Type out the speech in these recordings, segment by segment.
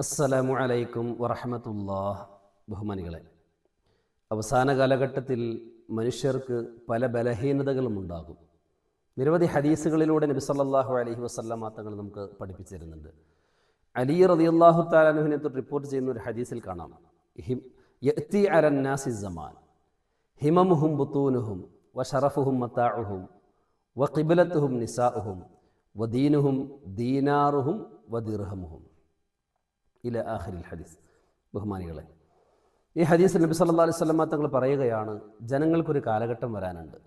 അസ്സലാമു അലൈക്കും വറഹ്മത്തുള്ളാഹി. ബഹുമാനികളെ, അവസാന കാലഘട്ടത്തിൽ മനുഷ്യർക്ക് പല ബലഹീനതകളും ഉണ്ടാകും. നിരവധി ഹദീസുകളിലൂടെ നബി സല്ലല്ലാഹു അലൈഹി വസല്ലമ തങ്ങൾ നമുക്ക് പഠിപ്പിച്ചു തരുന്നുണ്ട്. അലി റളിയല്ലാഹു തആല അൻഹുവിനെ തൊട്ട് റിപ്പോർട്ട് ചെയ്യുന്ന ഒരു ഹദീസിൽ കാണാം, യഅതി അലൻ നാസി സമാൻ ഹിമമുഹും ബുതൂനുഹും വശറഫുഹും മതാഉഹും വഖിബ്ലത്തുഹും നിസാഉഹും വദീനുഹും ദീനാറുഹും വദിർഹമുഹും ഇല ആഖിരിൽ ഹദീസ്. ബഹുമാനികളെ, ഈ ഹദീസിൽ നബി സല്ലല്ലാഹു അലൈഹി വസല്ലമ തങ്ങൾ പറയുകയാണ്, ജനങ്ങൾക്കൊരു കാലഘട്ടം വരാനുണ്ട്.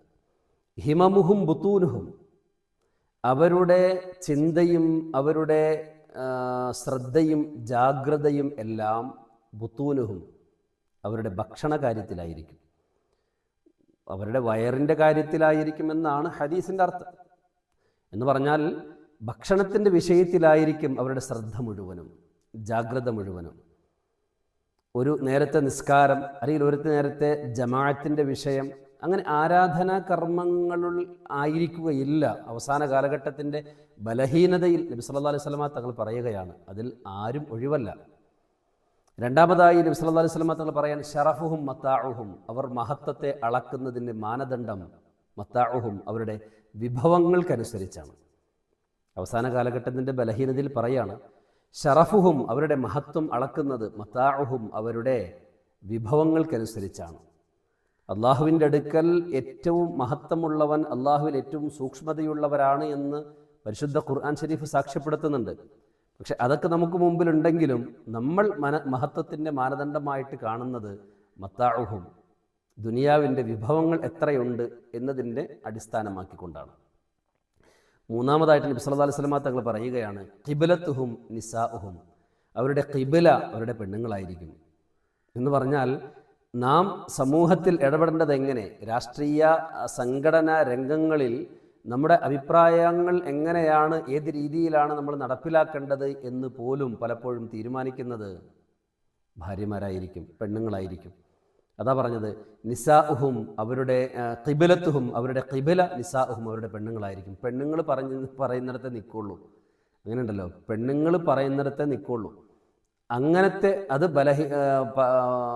ഹിമമുഹും ബുതൂനുഹും, അവരുടെ ചിന്തയും അവരുടെ ശ്രദ്ധയും ജാഗ്രതയും എല്ലാം ബുതൂനുഹും, അവരുടെ ഭക്ഷണ കാര്യത്തിലായിരിക്കും, അവരുടെ വയറിൻ്റെ കാര്യത്തിലായിരിക്കുമെന്നാണ് ഹദീസിൻ്റെ അർത്ഥം. എന്ന് പറഞ്ഞാൽ ഭക്ഷണത്തിൻ്റെ വിഷയത്തിലായിരിക്കും അവരുടെ ശ്രദ്ധ മുഴുവനും, ജാഗ്രത മുഴുവനും. ഒരു നേരത്തെ നിസ്കാരം അല്ലെങ്കിൽ ഒരു നേരത്തെ ജമാഅത്തിൻ്റെ വിഷയം, അങ്ങനെ ആരാധനാ കർമ്മങ്ങളിൽ ആയിരിക്കുകയില്ല. അവസാന കാലഘട്ടത്തിൻ്റെ ബലഹീനതയിൽ നബി സല്ലല്ലാഹു അലൈഹി വസല്ലമ തങ്ങൾ പറയുകയാണ്, അതിൽ ആരും ഒഴിവല്ല. രണ്ടാമതായി നബി സല്ലല്ലാഹു അലൈഹി വസല്ലമ തങ്ങൾ പറയാൻ, ശറഫുഹും മതാഉഹും, അവർ മഹത്വത്തെ അളക്കുന്നതിൻ്റെ മാനദണ്ഡം മതാഉഹും, അവരുടെ വിഭവങ്ങൾക്കനുസരിച്ചാണ്. അവസാന കാലഘട്ടത്തിൻ്റെ ബലഹീനതയിൽ പറയാണ്, ഷറഫുഹും, അവരുടെ മഹത്വം അളക്കുന്നത്, മതാഉഹും, അവരുടെ വിഭവങ്ങൾക്കനുസരിച്ചാണ്. അള്ളാഹുവിൻ്റെ അടുക്കൽ ഏറ്റവും മഹത്വമുള്ളവൻ, അള്ളാഹുവിൽ ഏറ്റവും സൂക്ഷ്മതയുള്ളവരാണ് എന്ന് പരിശുദ്ധ ഖുർആൻ ഷരീഫ് സാക്ഷ്യപ്പെടുത്തുന്നുണ്ട്. പക്ഷെ അതൊക്കെ നമുക്ക് മുമ്പിലുണ്ടെങ്കിലും നമ്മൾ മഹത്വത്തിൻ്റെ മാനദണ്ഡമായിട്ട് കാണുന്നത് മതാഉഹും, ദുനിയാവിൻ്റെ വിഭവങ്ങൾ എത്രയുണ്ട് എന്നതിൻ്റെ അടിസ്ഥാനമാക്കിക്കൊണ്ടാണ്. മൂന്നാമതായിട്ട് നബി സല്ലല്ലാഹു അലൈഹി വസല്ലമ തങ്ങൾ പറയുകയാണ്, ഖിബ്ലത്തുഹും നിസാഉഹും, അവരുടെ ഖിബ്ല അവരുടെ പെണ്ണുങ്ങളായിരിക്കും. എന്ന് പറഞ്ഞാൽ നാം സമൂഹത്തിൽ ഇടപെടേണ്ടത് എങ്ങനെ, രാഷ്ട്രീയ സംഘടനാ രംഗങ്ങളിൽ നമ്മുടെ അഭിപ്രായങ്ങൾ എങ്ങനെയാണ്, ഏത് രീതിയിലാണ് നമ്മൾ നടപ്പിലാക്കേണ്ടത് എന്ന് പോലും പലപ്പോഴും തീരുമാനിക്കുന്നത് ഭാര്യമാരായിരിക്കും, പെണ്ണുങ്ങളായിരിക്കും. അതാ പറഞ്ഞത്, നിസാഉഹും, അവരുടെ ഖിബ്ലത്തുഹും, അവരുടെ ഖിബ്ല നിസാഉഹും, അവരുടെ പെണ്ണുങ്ങളായിരിക്കും. പെണ്ണുങ്ങൾ പറയുന്നിടത്തെ നിൽക്കുള്ളൂ. അങ്ങനെ ഉണ്ടല്ലോ, പെണ്ണുങ്ങൾ പറയുന്നിടത്തെ നിൽക്കുള്ളൂ. അങ്ങനത്തെ അത്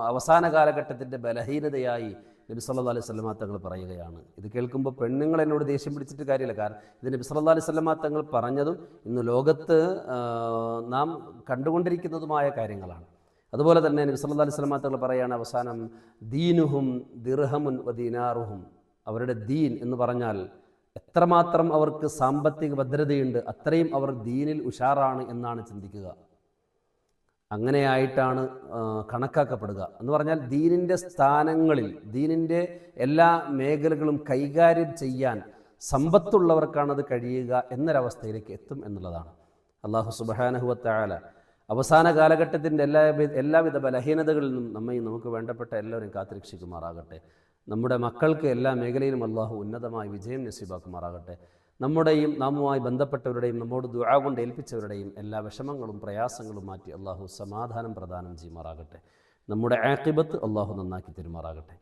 അവസാന കാലഘട്ടത്തിൻ്റെ ബലഹീനതയായി നബി സല്ലല്ലാഹു അലൈഹി വസല്ലമ തങ്ങൾ പറയുകയാണ്. ഇത് കേൾക്കുമ്പോൾ പെണ്ണുങ്ങൾ എന്നോട് ദേഷ്യം പിടിച്ചിട്ട് കാര്യമില്ല. കാരണം ഇത് നബി സല്ലല്ലാഹു അലൈഹി വസല്ലമ തങ്ങൾ പറഞ്ഞതും ഇന്ന് ലോകത്ത് നാം കണ്ടുകൊണ്ടിരിക്കുന്നതുമായ കാര്യങ്ങളാണ്. അതുപോലെ തന്നെ നബി സല്ലല്ലാഹു അലൈഹി വസല്ലമ തങ്ങൾ പറയുകയാണ് അവസാനം, ദീനുഹും ദിർഹമുൻ വദീനാറുഹും, അവരുടെ ദീൻ എന്ന് പറഞ്ഞാൽ എത്രമാത്രം അവർക്ക് സാമ്പത്തിക ഭദ്രതയുണ്ട്, അത്രയും അവർ ദീനിൽ ഉഷാറാണ് എന്നാണ് ചിന്തിക്കുക. അങ്ങനെയായിട്ടാണ് കണക്കാക്കപ്പെടുക. എന്ന് പറഞ്ഞാൽ ദീനിൻ്റെ സ്ഥാനങ്ങളിൽ, ദീനിൻ്റെ എല്ലാ മേഖലകളും കൈകാര്യം ചെയ്യാൻ സമ്പത്തുള്ളവർക്കാണത് കഴിയുക എന്നൊരവസ്ഥയിലേക്ക് എത്തും എന്നുള്ളതാണ്. അല്ലാഹു സുബ്ഹാനഹു വ തആല അവസാന കാലഘട്ടത്തിൻ്റെ എല്ലാവിധ ബലഹീനതകളിൽ നിന്നും നമ്മയും നമുക്ക് വേണ്ടപ്പെട്ട എല്ലാവരും കാത്തുരക്ഷിക്കുമാറാകട്ടെ. നമ്മുടെ മക്കൾക്ക് എല്ലാ മേഖലയിലും അല്ലാഹു ഉന്നതമായ വിജയം നസീബാക്കുമാറാകട്ടെ. നമ്മുടെയും നാമുമായി ബന്ധപ്പെട്ടവരുടെയും നമ്മോട് ദുആ കൊണ്ട് ഏൽപ്പിച്ചവരുടെയും എല്ലാ വിഷമങ്ങളും പ്രയാസങ്ങളും മാറ്റി അല്ലാഹു സമാധാനം പ്രദാനം ചെയ്യുമാറാകട്ടെ. നമ്മുടെ ആഖിബത്ത് അല്ലാഹു നന്നാക്കി തരുമാറാകട്ടെ.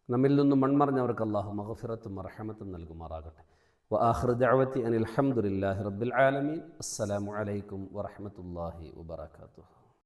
നമ്മിൽ നിന്നും മൺമറഞ്ഞവർക്ക് അല്ലാഹു മഗ്ഫിറത്തും റഹ്മത്തും നൽകുമാറാകട്ടെ. വആഖിറു ദഅവതി അനിൽ ഹംദുലില്ലാഹി റബ്ബിൽ ആലമീൻ. അസ്സലാമു അലൈക്കും വറഹ്മത്തുള്ളാഹി വബറകാതുഹു.